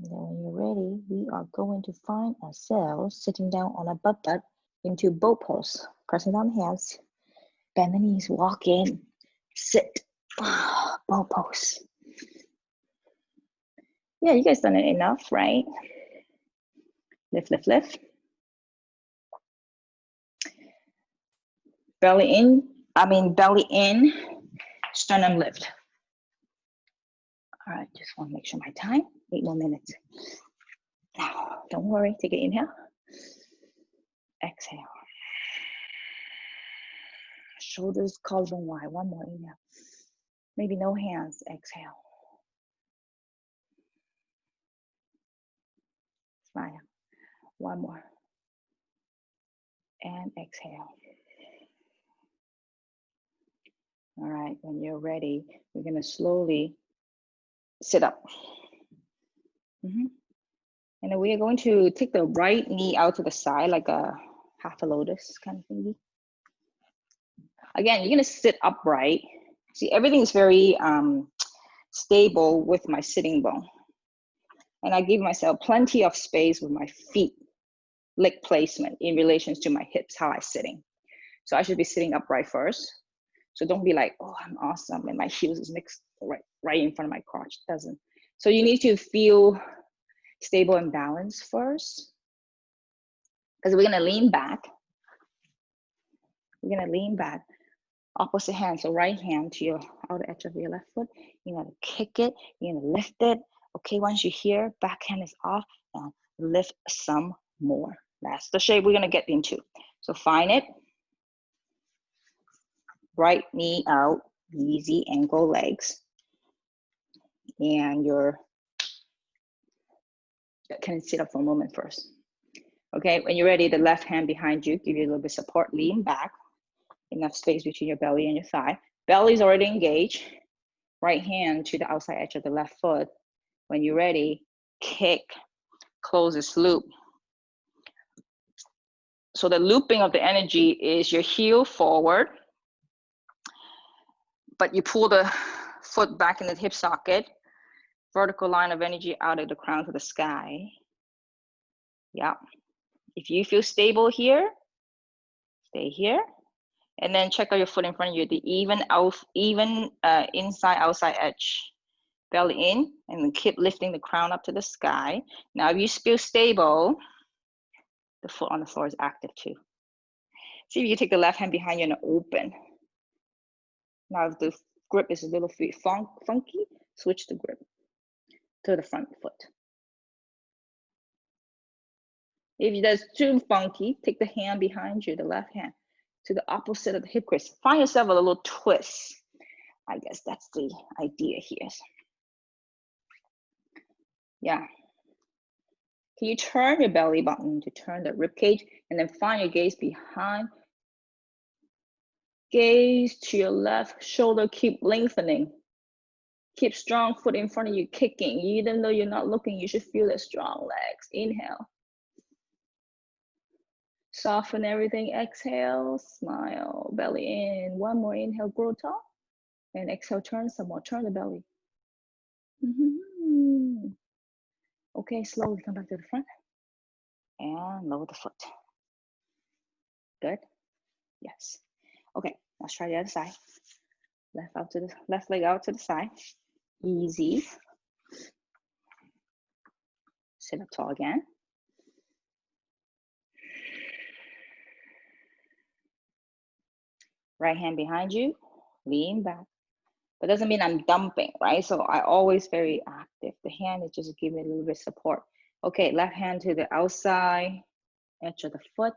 And then when you're ready, we are going to find ourselves sitting down on a butt into boat pose. Pressing down the hands, bend the knees, walk in, sit, boat pose. Yeah, you guys done it enough, right? Lift, lift, lift. Belly in, sternum lift. All right, just want to make sure my time, 8 more minutes. Now, don't worry, take an inhale. Exhale. Shoulders, collarbone wide, one more inhale. Maybe no hands, exhale. Smile, one more. And exhale. All right, when you're ready, we're gonna slowly sit up. And then we are going to take the right knee out to the side, like a half a lotus kind of thingy. Again, you're gonna sit upright. See, everything is very stable with my sitting bone. And I give myself plenty of space with my feet, leg placement in relation to my hips, how I'm sitting. So I should be sitting upright first. So don't be like, oh, I'm awesome, and my heels is next right in front of my crotch. It doesn't. So you need to feel stable and balanced first. Because we're gonna lean back. We're gonna lean back. Opposite hand, so right hand to your outer edge of your left foot. You're gonna kick it, you're gonna lift it. Okay, once you're here, back hand is off, and lift some more. That's the shape we're gonna get into. So find it. Right knee out, easy ankle legs. And you're, can sit up for a moment first. Okay, when you're ready, the left hand behind you, give you a little bit of support, lean back. Enough space between your belly and your thigh. Belly's already engaged. Right hand to the outside edge of the left foot. When you're ready, kick, close this loop. So the looping of the energy is your heel forward, but you pull the foot back in the hip socket, vertical line of energy out of the crown to the sky. Yeah. If you feel stable here, stay here. And then check out your foot in front of you, the even inside, outside edge. Belly in, and then keep lifting the crown up to the sky. Now, if you feel stable, the foot on the floor is active too. See if you take the left hand behind you and open. Now, if the grip is a little funky, switch the grip to the front foot. If that's too funky, take the hand behind you, the left hand, to the opposite of the hip crease. Find yourself a little twist. I guess that's the idea here. Yeah. Can you turn your belly button to turn the rib cage, and then find your gaze behind. Gaze to your left shoulder, keep lengthening. Keep strong foot in front of you, kicking. Even though you're not looking, you should feel the strong legs. Inhale. Soften everything, exhale, smile, belly in. One more inhale, grow tall. And exhale, turn some more, turn the belly. Okay, slowly come back to the front. And lower the foot. Good? Yes. Okay, let's try the other side. Left leg out to the side. Easy. Sit up tall again. Right hand behind you, lean back. But doesn't mean I'm dumping, right? So I always very active. The hand is just giving me a little bit of support. Okay, left hand to the outside edge of the foot.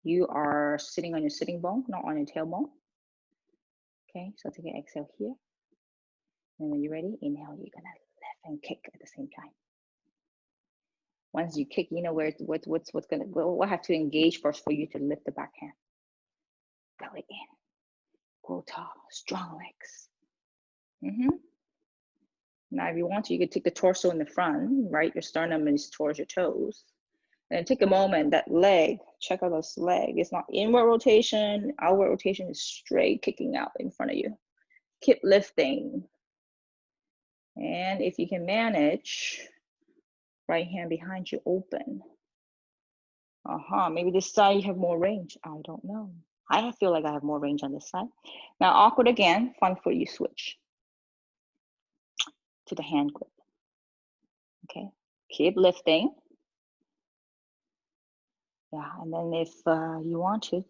You are sitting on your sitting bone, not on your tailbone. Okay, so take an exhale here. And when you're ready, inhale, you're gonna lift and kick at the same time. Once you kick, you know what have to engage first for you to lift the back hand. Belly in, grow tall, strong legs. Now, if you want to, you could take the torso in the front, right? Your sternum is towards your toes. And take a moment, that leg, check out this leg. It's not inward rotation, outward rotation is straight kicking out in front of you. Keep lifting. And if you can manage, Right hand behind you, open. Maybe this side you have more range. I don't know. I feel like I have more range on this side. Now awkward again, front foot you switch to the hand grip. Okay, keep lifting. Yeah, and then if you want to,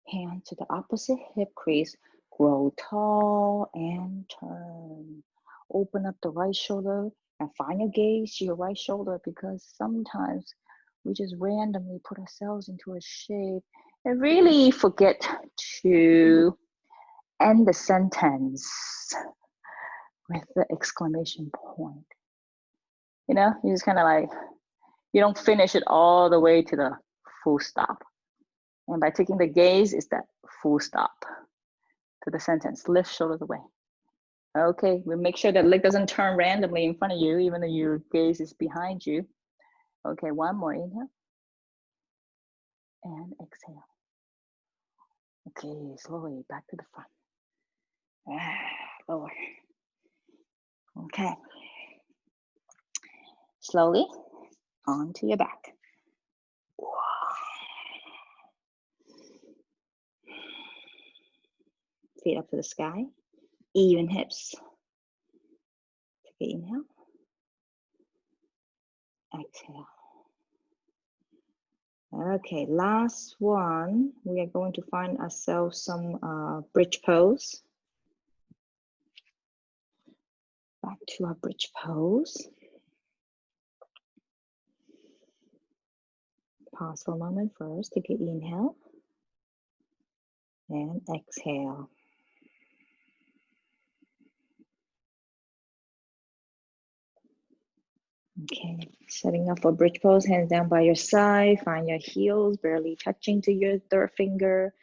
hand to the opposite hip crease, grow tall and turn. Open up the right shoulder and find your gaze to your right shoulder, because sometimes we just randomly put ourselves into a shape and really forget to end the sentence with the exclamation point. You know, you just kind of like, you don't finish it all the way to the full stop. And by taking the gaze, it's that full stop to the sentence. Lift shoulders away. Okay, we make sure that leg doesn't turn randomly in front of you, even though your gaze is behind you. Okay, one more inhale. And exhale. Okay, slowly back to the front. Lower. Okay. Slowly onto your back. Feet up to the sky. Even hips. Take an inhale. Exhale. Okay, last one. We are going to find ourselves some bridge pose. Back to our bridge pose. Pause for a moment first. Take an inhale. And exhale. Okay, setting up for bridge pose, hands down by your side, find your heels barely touching to your third finger.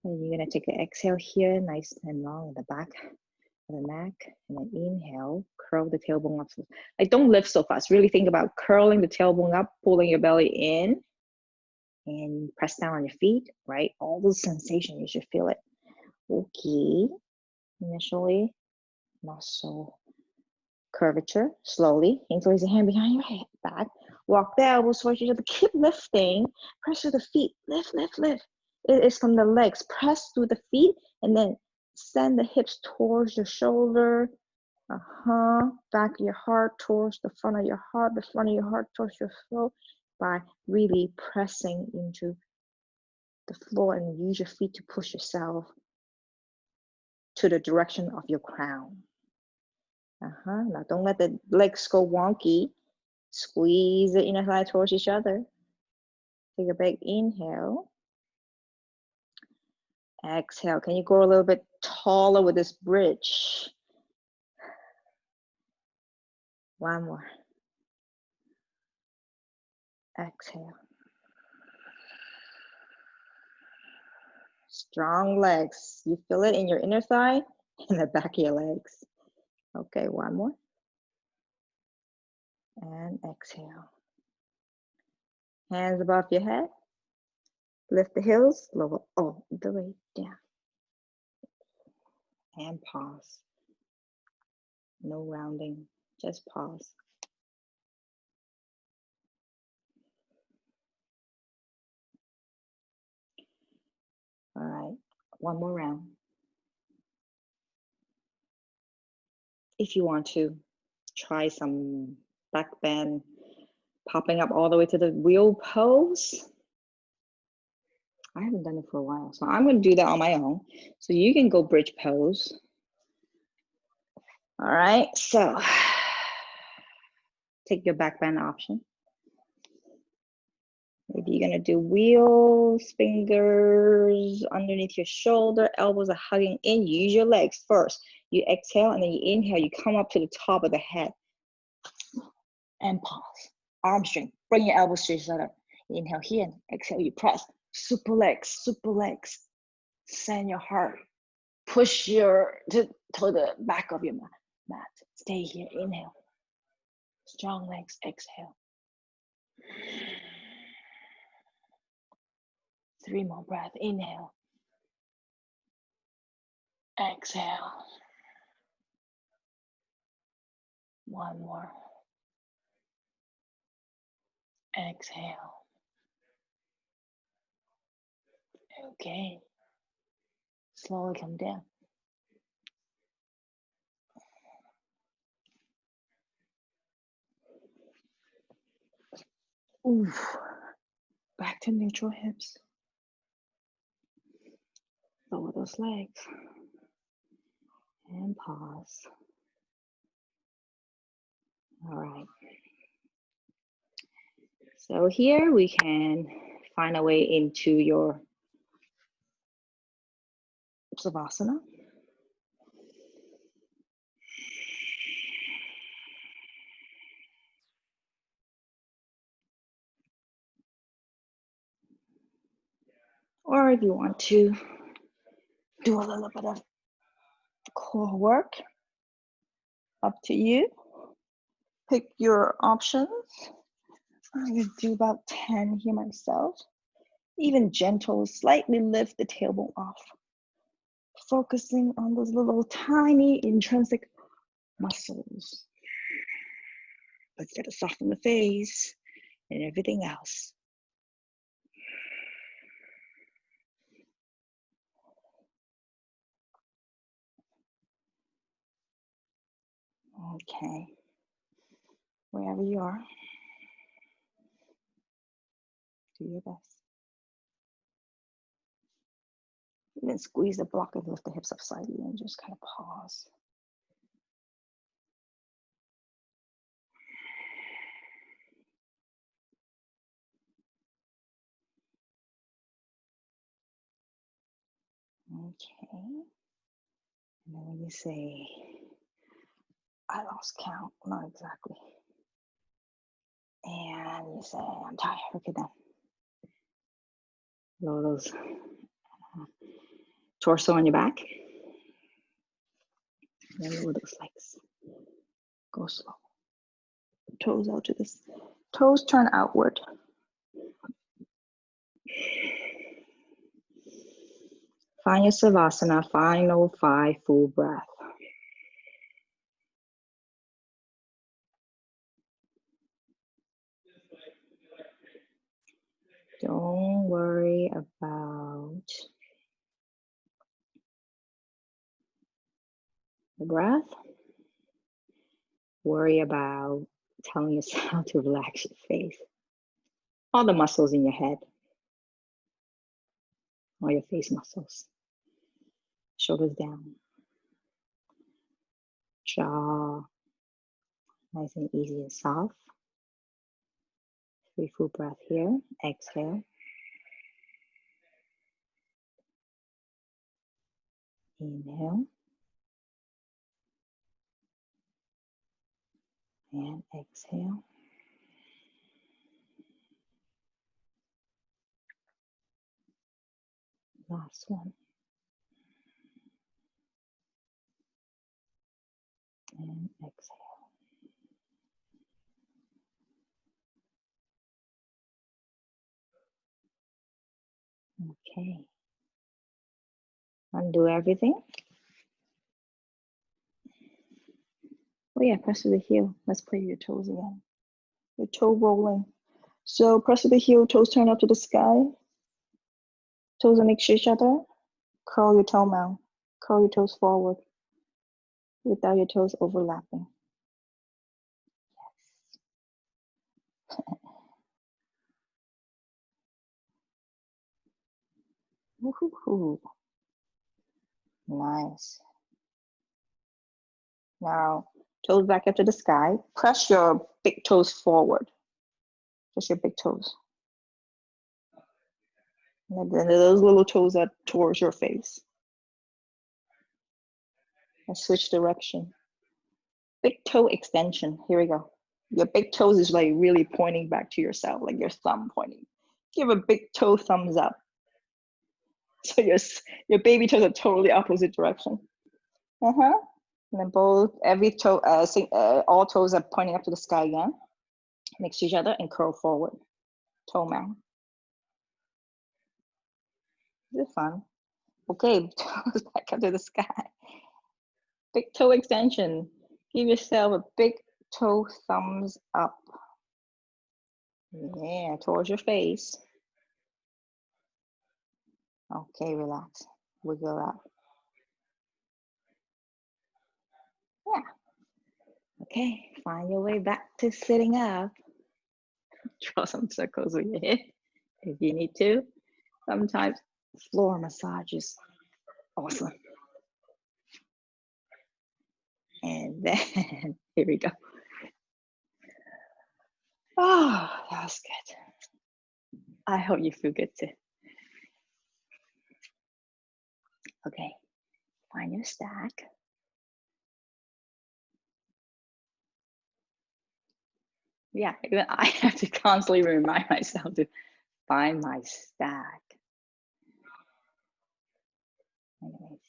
And you're gonna take an exhale here, nice and long in the back of the neck. And then inhale, curl the tailbone up. Like, don't lift so fast. Really think about curling the tailbone up, pulling your belly in, and press down on your feet, right? All those sensations, you should feel it. Okay, initially, muscle curvature, slowly. Interlace the hand behind your head, back. Walk the elbows towards each other. Keep lifting. Pressure the feet. Lift, lift, lift. It is from the legs. Press through the feet and then send the hips towards your shoulder. Back of your heart towards the front of your heart. The front of your heart towards your throat, by really pressing into the floor, and use your feet to push yourself to the direction of your crown. Now don't let the legs go wonky. Squeeze the inner thigh towards each other. Take a big inhale. Exhale. Can you go a little bit taller with this bridge? One more. Exhale. Strong legs. You feel it in your inner thigh and the back of your legs. Okay, one more. And exhale. Hands above your head. Lift the heels, lower all the way down. And pause. No rounding, just pause. All right, one more round. If you want to, try some back bend, popping up all the way to the wheel pose. I haven't done it for a while, so I'm going to do that on my own. So you can go bridge pose. All right, so take your back bend option. Maybe you're going to do wheels, fingers underneath your shoulder, elbows are hugging in. Use your legs first. You exhale and then you inhale. You come up to the top of the head and pause. Arm string. Bring your elbows to each other. Inhale here and exhale. You press. Super legs, super legs. Send your heart. Push to the back of your mat. Stay here. Inhale. Strong legs. Exhale. 3 more breaths. Inhale. Exhale. 1 more. Exhale. Okay. Slowly come down. Oof. Back to neutral hips. Lower those legs. And pause. All right. So here we can find a way into your Savasana. Or if you want to do a little bit of core work, up to you. Pick your options. I'm gonna do about 10 here myself. Even gentle, slightly lift the tailbone off. Focusing on those little tiny intrinsic muscles. But gotta soften the face and everything else. Okay. Wherever you are, do your best. Even squeeze the block and lift the hips up slightly and just kind of pause. Okay. And then when you say, I lost count, not exactly. And you say, I'm tired. Okay, then. Lower those torso on your back. And then lower those legs. Go slow. Toes out to this. Toes turn outward. Find your Savasana, final 5 full breath. Don't worry about the breath. Worry about telling yourself to relax your face. All the muscles in your head. All your face muscles. Shoulders down. Jaw. Nice and easy and soft. 3 full breath here. Exhale. Inhale. And exhale. Last one. And exhale. Okay. Undo everything. Oh yeah, press to the heel. Let's play your toes again. Your toe rolling. So press to the heel, toes turn up to the sky. Toes are next to each other. Curl your toe mound. Curl your toes forward without your toes overlapping. Yes. Woohoo. Nice. Now, toes back up to the sky. Press your big toes forward. Just your big toes. And then those little toes are towards your face. And switch direction. Big toe extension. Here we go. Your big toes is like really pointing back to yourself, like your thumb pointing. Give a big toe thumbs up. So your baby toes are totally opposite direction. And then every toe, all toes are pointing up to the sky again, next to each other, and curl forward. Toe mound. This is fun. Okay, toes back up to the sky. Big toe extension. Give yourself a big toe thumbs up. Yeah, towards your face. Okay, relax. Wiggle up. Yeah. Okay, find your way back to sitting up. Draw some circles with your head if you need to. Sometimes floor massage is awesome. And then, here we go. Oh, that was good. I hope you feel good too. Okay, find your stack. Yeah, even I have to constantly remind myself to find my stack. Anyways,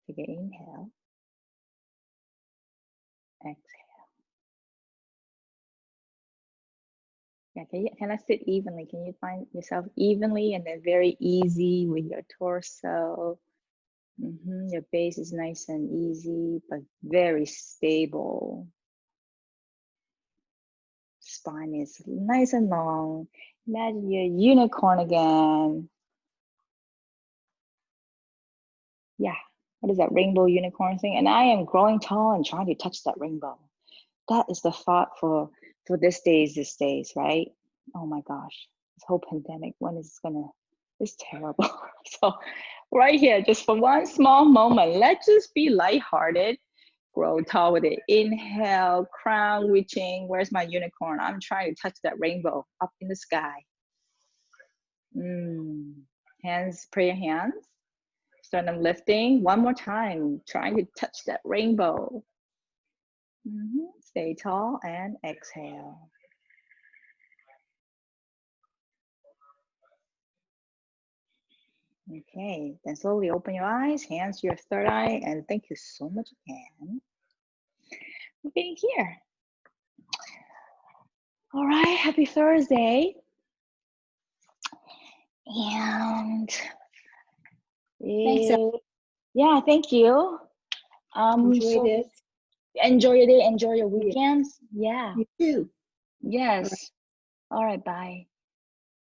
take an inhale, exhale. Yeah, can I sit evenly? Can you find yourself evenly and then very easy with your torso? Your base is nice and easy, but very stable. Spine is nice and long. Imagine your unicorn again. Yeah, what is that rainbow unicorn thing? And I am growing tall and trying to touch that rainbow. That is the thought for these days, right? Oh my gosh, this whole pandemic, when is it gonna, it's terrible. So right here, just for one small moment, let's just be lighthearted. Grow tall with it. Inhale, crown reaching. Where's my unicorn? I'm trying to touch that rainbow up in the sky. Hands, prayer hands. Sternum lifting. One more time. Trying to touch that rainbow. Stay tall and exhale. Okay, then slowly open your eyes, hands to your third eye, and thank you so much again for being here. All right, happy Thursday. And thanks. Yeah, thank you. Enjoyed it. Enjoy your day, enjoy your weekends. Yeah. You too. Yes. All right, bye.